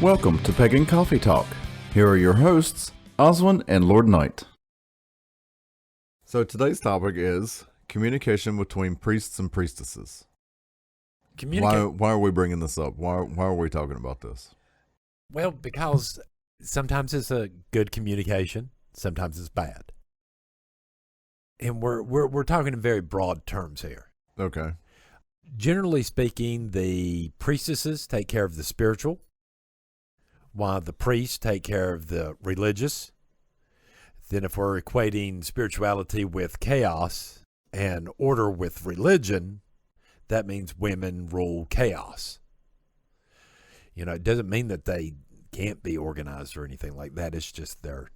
Welcome to Pagan Coffee Talk. Here are your hosts, Oswin and Lord Knight. So today's topic is communication between priests and priestesses. Why are we bringing this up? Why are we talking about this? Well, because sometimes it's a good communication, sometimes it's bad. And we're talking in very broad terms here. Okay. Generally speaking, the priestesses take care of the spiritual, while the priests take care of the religious. Then if we're equating spirituality with chaos and order with religion, that means women rule chaos. You know, it doesn't mean that they can't be organized or anything like that. It's just their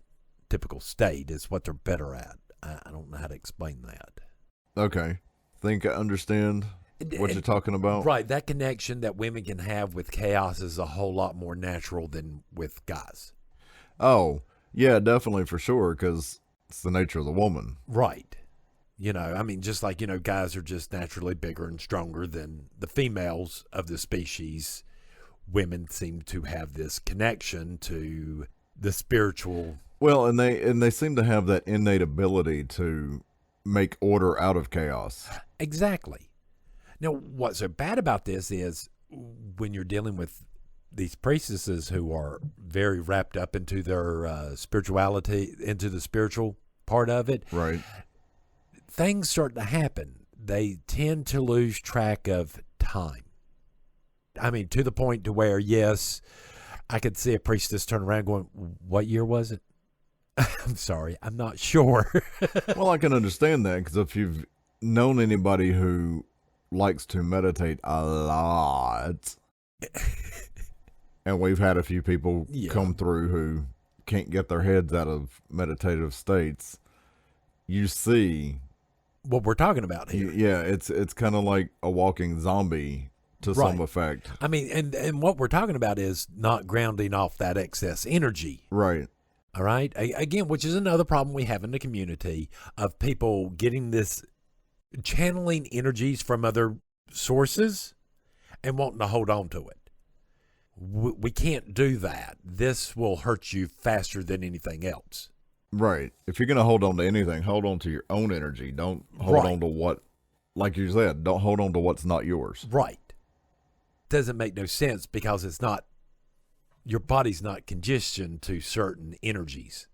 typical state is what they're better at. I don't know how to explain that. Okay. Think I understand what you're talking about. Right. That connection that women can have with chaos is a whole lot more natural than with guys. Oh, yeah, definitely for sure, because it's the nature of the woman. Right. You know, I mean, just like, you know, guys are just naturally bigger and stronger than the females of the species. Women seem to have this connection to the spiritual. Well, and they seem to have that innate ability to make order out of chaos. Exactly. Now, what's so bad about this is when you're dealing with these priestesses who are very wrapped up into their spirituality, into the spiritual part of it. Right. Things start to happen. They tend to lose track of time. I mean, to the point to where, yes, I could see a priestess turn around going, what year was it? I'm sorry, I'm not sure. Well, I can understand that, because if you've known anybody who likes to meditate a lot, and we've had a few people come through who can't get their heads out of meditative states, you see what we're talking about here. Yeah, it's kind of like a walking zombie to some effect. I mean, and what we're talking about is not grounding off that excess energy. Right. All right. Again, which is another problem we have in the community of people getting this, channeling energies from other sources and wanting to hold on to it. We can't do that. This will hurt you faster than anything else. Right. If you're going to hold on to anything, hold on to your own energy. Don't hold on to what, like you said, don't hold on to what's not yours. Right. Doesn't make no sense because it's not, your body's not conditioned to certain energies.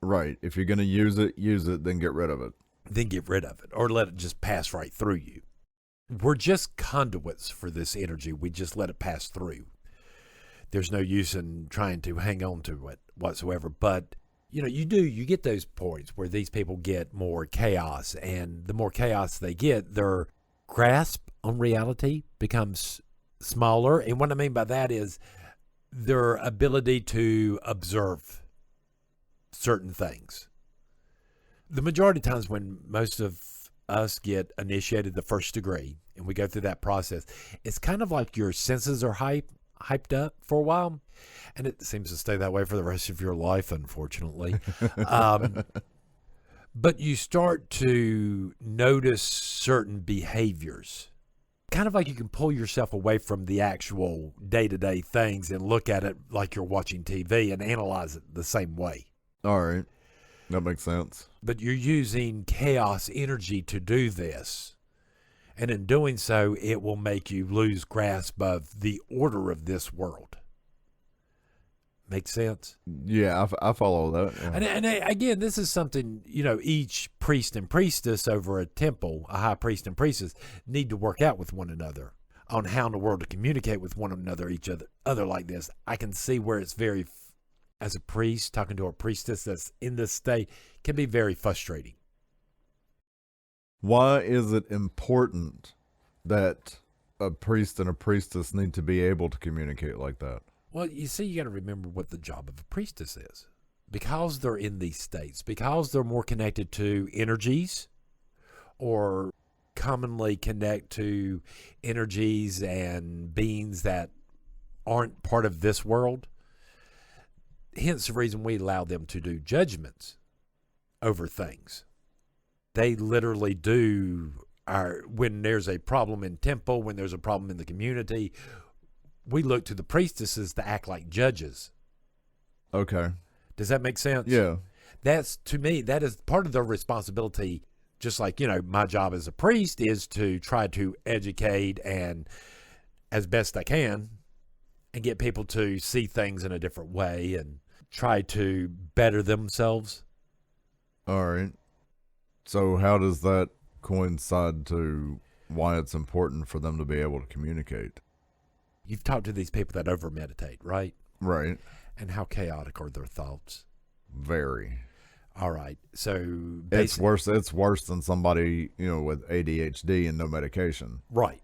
Right. If you're going to use it, then get rid of it. Then get rid of it or let it just pass right through you. We're just conduits for this energy. We just let it pass through. There's no use in trying to hang on to it whatsoever. But, you know, you get those points where these people get more chaos, and the more chaos they get, their grasp on reality becomes smaller. And what I mean by that is their ability to observe certain things. The majority of times when most of us get initiated the first degree and we go through that process, it's kind of like your senses are hyped up for a while, and it seems to stay that way for the rest of your life, unfortunately. But you start to notice certain behaviors. Kind of like you can pull yourself away from the actual day-to-day things and look at it like you're watching TV and analyze it the same way. All right. That makes sense. But you're using chaos energy to do this. And in doing so, it will make you lose grasp of the order of this world. Make sense? Yeah, I follow that. Yeah. And again, this is something, you know, each priest and priestess over a temple, a high priest and priestess, need to work out with one another on how in the world to communicate with one another, each other like this. I can see where it's very, as a priest, talking to a priestess that's in this state, can be very frustrating. Why is it important that a priest and a priestess need to be able to communicate like that? Well, you see, you got to remember what the job of a priestess is. Because they're in these states, because they're more connected to energies, or commonly connect to energies and beings that aren't part of this world. Hence the reason we allow them to do judgments over things. They literally do when there's a problem in temple, when there's a problem in the community, we look to the priestesses to act like judges. Okay. Does that make sense? Yeah. That's, to me, that is part of their responsibility. Just like, my job as a priest is to try to educate and, as best I can, and get people to see things in a different way and try to better themselves. All right. So how does that coincide to why it's important for them to be able to communicate? You've talked to these people that over-meditate, right? Right. And how chaotic are their thoughts? Very. All right. So it's worse than somebody, with ADHD and no medication. Right.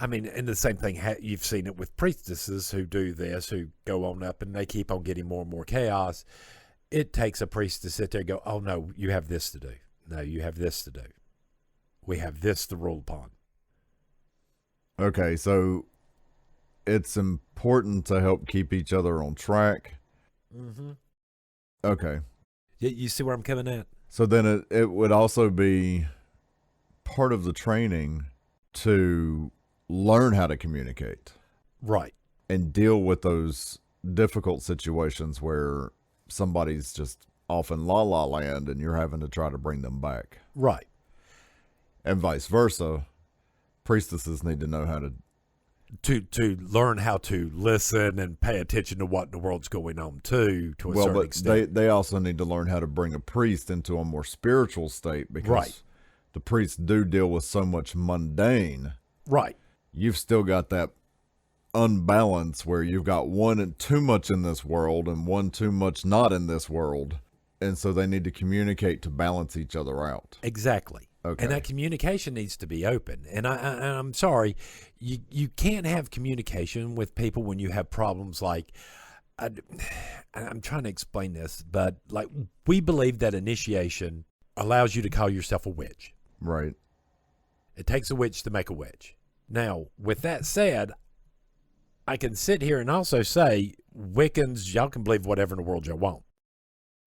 I mean, and the same thing, you've seen it with priestesses who do this, who go on up and they keep on getting more and more chaos. It takes a priest to sit there and go, oh, no, you have this to do. No, you have this to do. We have this to rule upon. Okay, so it's important to help keep each other on track. Mm-hmm. Okay. You see where I'm coming at? So then it would also be part of the training to learn how to communicate. Right. And deal with those difficult situations where somebody's just off in la la land and you're having to try to bring them back. Right. And vice versa. Priestesses need to know how to learn how to listen and pay attention to what in the world's going on too, to a certain extent. They also need to learn how to bring a priest into a more spiritual state, because the priests do deal with so much mundane. Right. You've still got that unbalance where you've got one too much in this world and one too much not in this world. And so they need to communicate to balance each other out. Exactly. Okay. And that communication needs to be open. And I'm sorry, you can't have communication with people when you have problems like, I'm trying to explain this, but like we believe that initiation allows you to call yourself a witch. Right. It takes a witch to make a witch. Now, with that said, I can sit here and also say, Wiccans, y'all can believe whatever in the world y'all want.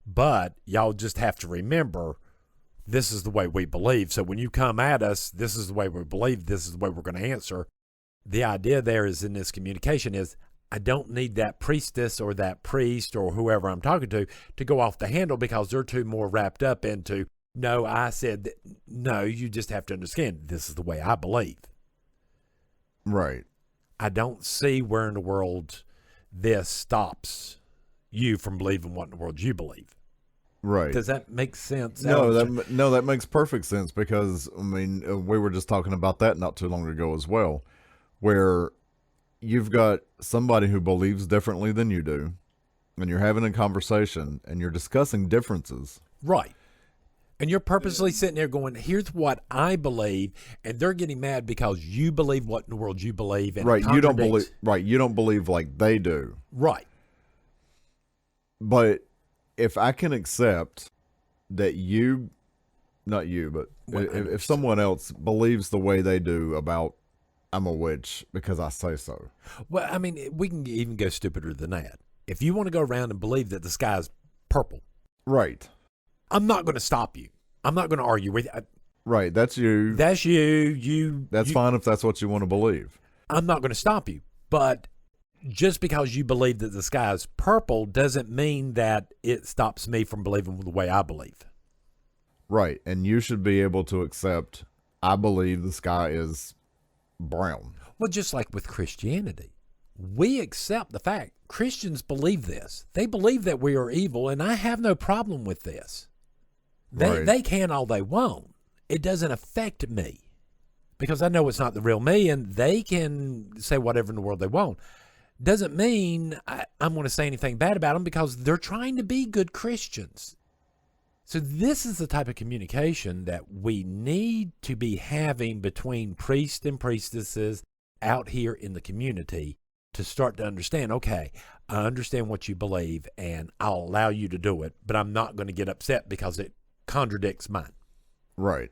But y'all just have to remember, this is the way we believe. So when you come at us, this is the way we believe, this is the way we're going to answer. The idea there is in this communication is, I don't need that priestess or that priest or whoever I'm talking to go off the handle because they're too more wrapped up into, no, I said, that. No, you just have to understand, this is the way I believe. Right. I don't see where in the world this stops you from believing what in the world you believe. Right. Does that make sense? No, that makes perfect sense, because, I mean, we were just talking about that not too long ago as well, where you've got somebody who believes differently than you do, and you're having a conversation, and you're discussing differences. Right. And you're purposely sitting there going, here's what I believe, and they're getting mad because you believe what in the world you believe. And right. You don't believe like they do. Right. But if I can accept that not you, but if someone else believes the way they do about I'm a witch because I say so. Well, I mean, we can even go stupider than that. If you want to go around and believe that the sky is purple. Right. I'm not going to stop you. I'm not going to argue with you. Right. That's you. That's you. That's fine if that's what you want to believe. I'm not going to stop you. But just because you believe that the sky is purple doesn't mean that it stops me from believing the way I believe. Right. And you should be able to accept, I believe the sky is brown. Well, just like with Christianity, we accept the fact Christians believe this. They believe that we are evil, and I have no problem with this. They can all they want. It doesn't affect me because I know it's not the real me, and they can say whatever in the world they want. Doesn't mean I'm going to say anything bad about them because they're trying to be good Christians. So this is the type of communication that we need to be having between priests and priestesses out here in the community to start to understand, okay, I understand what you believe and I'll allow you to do it, but I'm not going to get upset because it contradicts mine. Right.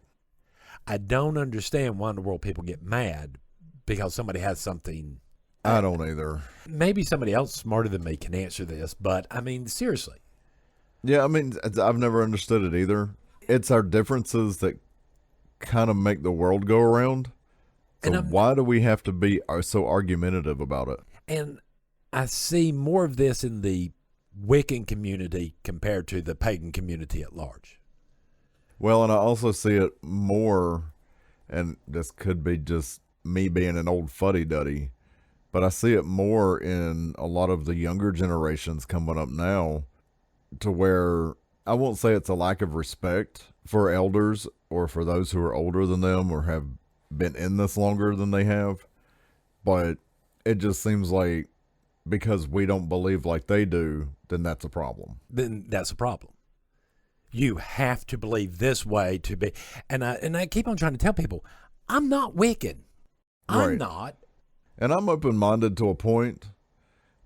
I don't understand why in the world people get mad because somebody has something. I don't either. Maybe somebody else smarter than me can answer this, but I mean, seriously. Yeah, I mean, I've never understood it either. It's our differences that kind of make the world go around. So why do we have to be so argumentative about it? And I see more of this in the Wiccan community compared to the pagan community at large. Well, and I also see it more, and this could be just me being an old fuddy-duddy, but I see it more in a lot of the younger generations coming up now, to where I won't say it's a lack of respect for elders or for those who are older than them or have been in this longer than they have, but it just seems like because we don't believe like they do, then that's a problem. Then that's a problem. You have to believe this way to be, and I keep on trying to tell people, I'm not Wiccan. I'm not. And I'm open-minded to a point,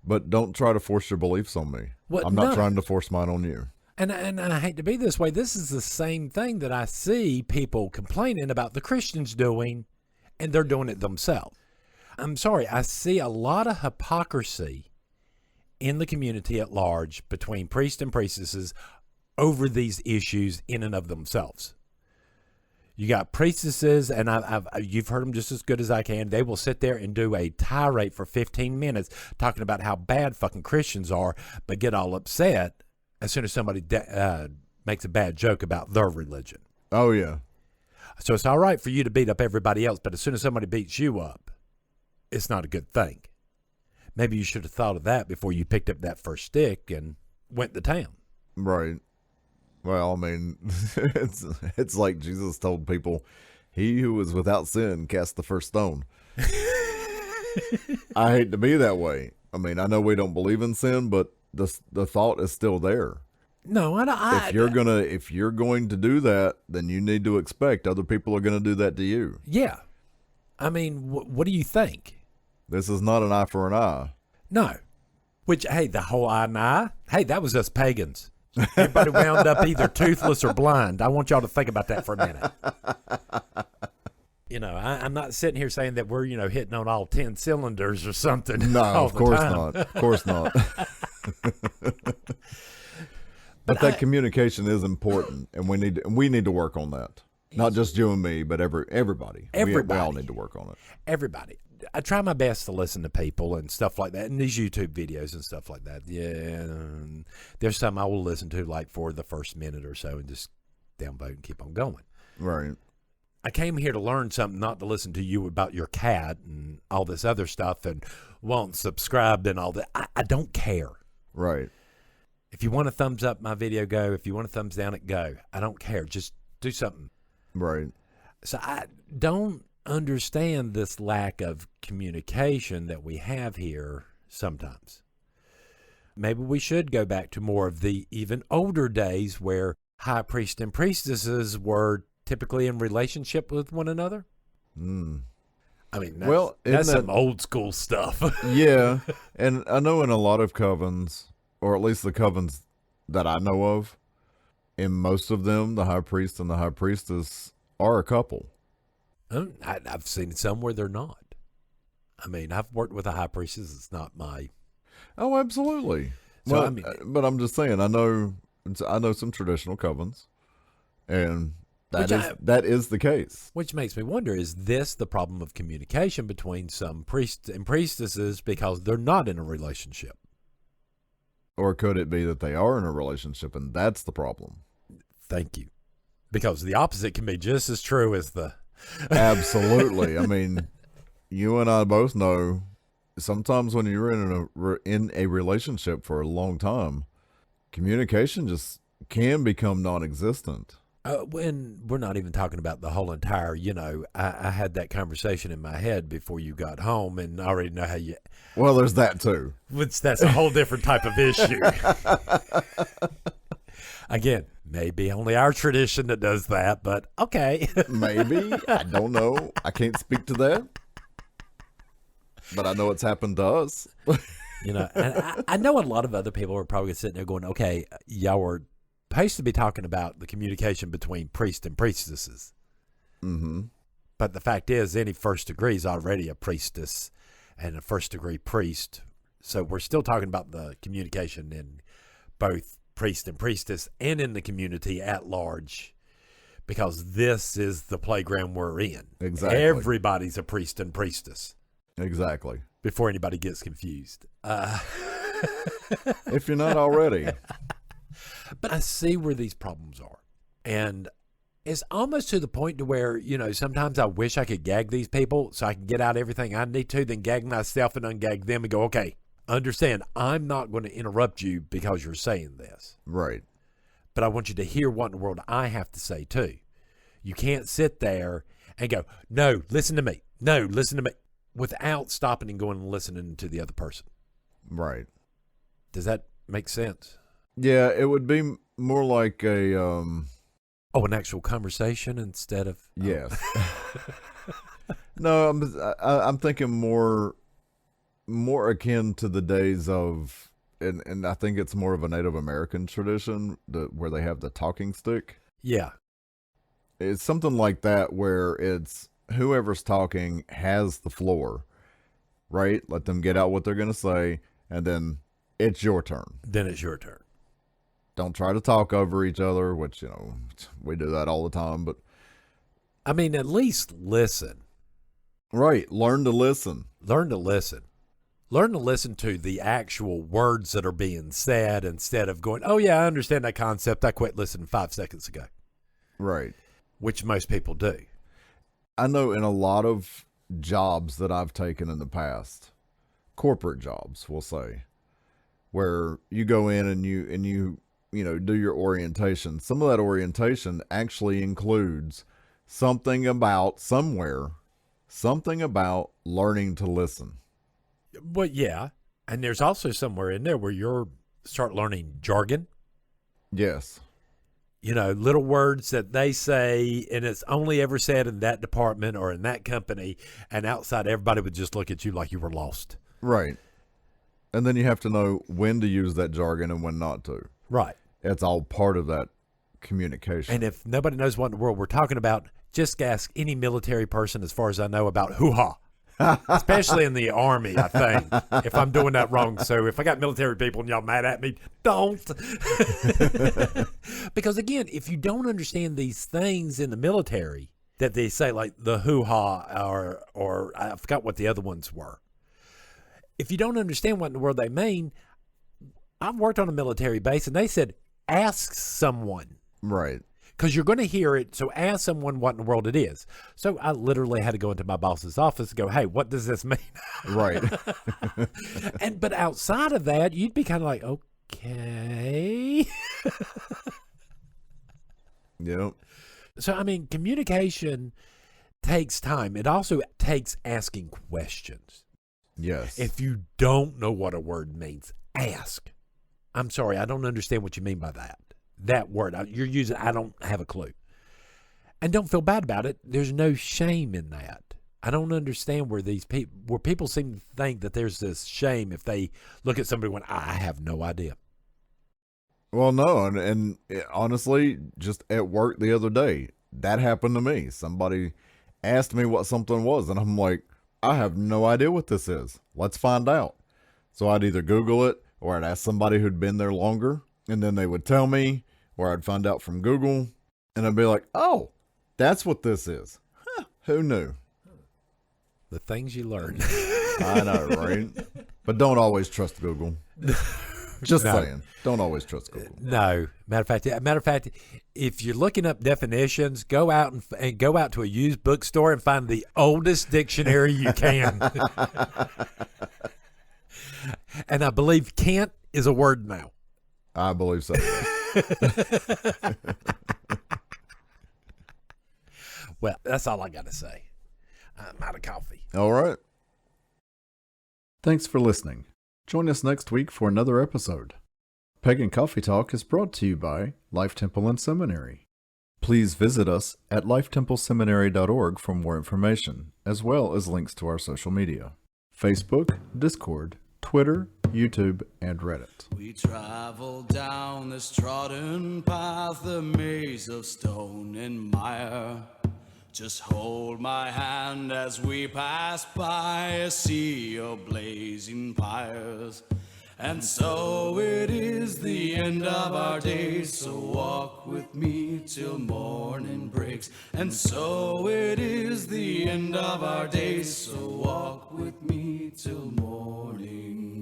but don't try to force your beliefs on me. I'm not trying to force mine on you. And I hate to be this way. This is the same thing that I see people complaining about the Christians doing, and they're doing it themselves. I'm sorry. I see a lot of hypocrisy in the community at large between priests and priestesses over these issues in and of themselves. You got priestesses, and you've heard them just as good as I can. They will sit there and do a tirade for 15 minutes talking about how bad fucking Christians are, but get all upset as soon as somebody makes a bad joke about their religion. Oh, yeah. So it's all right for you to beat up everybody else, but as soon as somebody beats you up, it's not a good thing. Maybe you should have thought of that before you picked up that first stick and went to town. Right. Well, I mean, it's like Jesus told people, he who is without sin cast the first stone. I hate to be that way. I mean, I know we don't believe in sin, but the thought is still there. No, if you're going to do that, then you need to expect other people are going to do that to you. Yeah. I mean, what do you think? This is not an eye for an eye. No. Which, hey, the whole eye and eye, hey, that was us pagans. Everybody wound up either toothless or blind. I want y'all to think about that for a minute. I'm not sitting here saying that we're, hitting on all 10 cylinders or something. No, of course not. Of course not. But that communication is important, and we need to work on that. Not just you and me, but everybody. We all need to work on it. Everybody. I try my best to listen to people and stuff like that, and these YouTube videos and stuff like that. Yeah, there's some I will listen to like for the first minute or so and just downvote and keep on going. Right. I came here to learn something, not to listen to you about your cat and all this other stuff and won't subscribe and all that. I don't care. Right. If you want a thumbs up my video, go. If you want a thumbs down it, go. I don't care. Just do something. Right. So I don't understand this lack of communication that we have here sometimes. Maybe we should go back to more of the even older days where high priests and priestesses were typically in relationship with one another. I mean, that's some old school stuff. Yeah, and I know in a lot of covens, or at least the covens that I know of, in most of them, the high priest and the high priestess are a couple. I've seen some where they're not. I mean, I've worked with a high priestess. It's not my... Oh, absolutely. So, well, I mean, but I'm just saying, I know some traditional covens, and that is the case. Which makes me wonder, is this the problem of communication between some priests and priestesses because they're not in a relationship? Or could it be that they are in a relationship and that's the problem? Thank you. Because the opposite can be just as true as the... Absolutely. I mean, you and I both know sometimes when you're in a relationship for a long time, communication just can become non-existent. When we're not even talking about the whole entire, I had that conversation in my head before you got home, and I already know how you... Well, there's that too. That's a whole different type of issue. Again, maybe only our tradition that does that, but okay. Maybe. I don't know. I can't speak to that. But I know it's happened to us. And I know a lot of other people are probably sitting there going, okay, y'all were supposed to be talking about the communication between priests and priestesses. Mm-hmm. But the fact is, any first degree is already a priestess and a first degree priest. So we're still talking about the communication in both priest and priestess and in the community at large because this is the playground we're in. Exactly. Everybody's a priest and priestess. Exactly. Before anybody gets confused. If you're not already. But I see where these problems are. And it's almost to the point to where, you know, sometimes I wish I could gag these people so I can get out everything I need to, then gag myself and ungag them and go, okay, understand, I'm not going to interrupt you because you're saying this. Right. But I want you to hear what in the world I have to say too. You can't sit there and go, no, listen to me. No, listen to me. Without stopping and going and listening to the other person. Right. Does that make sense? Yeah, it would be more like a an actual conversation instead of yes. No, I'm thinking more akin to the days of, and I think it's more of a Native American tradition where they have the talking stick. Yeah. It's something like that where it's whoever's talking has the floor, right? Let them get out what they're going to say, and then it's your turn. Then it's your turn. Don't try to talk over each other, which, you know, we do that all the time, but I mean, at least listen. Right. Learn to listen. Learn to listen. Learn to listen to the actual words that are being said instead of going, oh, yeah, I understand that concept. I quit listening 5 seconds ago. Right. Which most people do. I know in a lot of jobs that I've taken in the past, corporate jobs, we'll say, where you go in and you do your orientation. Some of that orientation actually includes something about learning to listen. Well, yeah. And there's also somewhere in there where you're start learning jargon. Yes. You know, little words that they say, and it's only ever said in that department or in that company, and outside everybody would just look at you like you were lost. Right. And then you have to know when to use that jargon and when not to. Right. It's all part of that communication. And if nobody knows what in the world we're talking about, just ask any military person, as far as I know, about hoo-ha. Especially in the Army, I think, if I'm doing that wrong. So if I got military people and y'all mad at me, don't. Because, again, if you don't understand these things in the military that they say, like the hoo-ha or I forgot what the other ones were. If you don't understand what in the world they mean, I've worked on a military base, and they said, ask someone. Right. Because you're going to hear it, so ask someone what in the world it is. So I literally had to go into my boss's office and go, hey, what does this mean? Right. But outside of that, you'd be kind of like, okay. Yep. So, I mean, communication takes time. It also takes asking questions. Yes. If you don't know what a word means, ask. I'm sorry, I don't understand what you mean by that. That word you're using, I don't have a clue. And don't feel bad about it. There's no shame in that. I don't understand where people seem to think that there's this shame if they look at somebody going, I have no idea. Well, no, and honestly, just at work the other day, that happened to me. Somebody asked me what something was, and I'm like, I have no idea what this is. Let's find out. So I'd either Google it, or I'd ask somebody who'd been there longer, and then they would tell me, or I'd find out from Google, and I'd be like, oh, that's what this is. Huh, who knew? The things you learn. I know, right? But don't always trust Google. Just saying. Don't always trust Google. No. Matter of fact, if you're looking up definitions, go out and go out to a used bookstore and find the oldest dictionary you can. And I believe can't is a word now. I believe so. Well, that's all I got to say. I'm out of coffee. All right. Thanks for listening. Join us next week for another episode. Pagan Coffee Talk is brought to you by Life Temple and Seminary. Please visit us at lifetempleseminary.org for more information, as well as links to our social media: Facebook, Discord, Twitter, YouTube, and Reddit. We travel down this trodden path, a maze of stone and mire. Just hold my hand as we pass by a sea of blazing pyres. And so it is the end of our days, so walk with me till morning breaks. And so it is the end of our days, so walk with me till morning